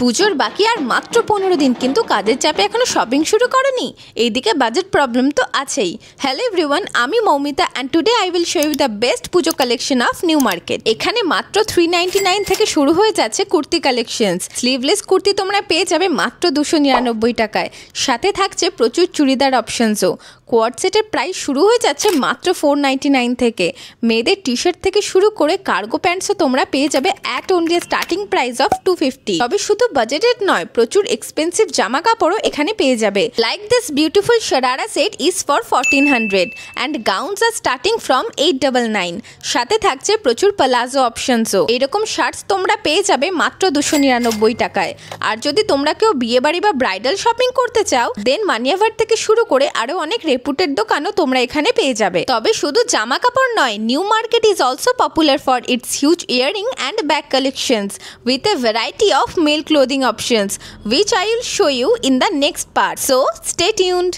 পুজোর বাকি আর মাত্র 15 দিন, কিন্তু কাজের চাপে এখনো শপিং শুরু করনি। এইদিকে বাজেট প্রবলেম তো আছেই। হ্যালো এভরিওয়ান, আমি Moumita and today I will show you the best pujo collection of New Market. এখানে মাত্র 399 থেকে শুরু হয়ে যাচ্ছে কুর্তি কালেকশনস। স্লিভলেস কুর্তি তোমরা পেয়ে যাবে মাত্র 299 টাকায়। সাথে থাকছে প্রচুর চুড়িদার অপশনসও। কোয়াড সেটের প্রাইস শুরু হয়ে যাচ্ছে মাত্র 499 থেকে। মেয়েদের টি শার্ট থেকে শুরু করে কার্গো প্যান্টসও তোমরা পেয়ে যাবে at only starting price of 250। তবে শুধু বাজেটের নয়, প্রচুর এক্সপেন্সিভ জামা কাপড়ও এখানে পেয়ে যাবে। Like this beautiful sharara set is for 1400 and gowns আর স্টার্টিং ফ্রম 899। সাথে থাকছে প্রচুর প্লাজো অপশনসও। এরকম শার্টস তোমরা পেয়ে যাবে মাত্র 299 টাকায়। আর যদি তোমরা কেউ বিয়ে বাড়ি বা ব্রাইডাল শপিং করতে চাও, দেন মানিয়াভার থেকে শুরু করে আরো অনেক রেপুটেড দোকানও তোমরা এখানে পেয়ে যাবে। তবে শুধু জামা কাপড় নয়, new market is also popular for its huge earring and bag collections with a variety of male clothing options, which I will show you in the next part. So stay tuned.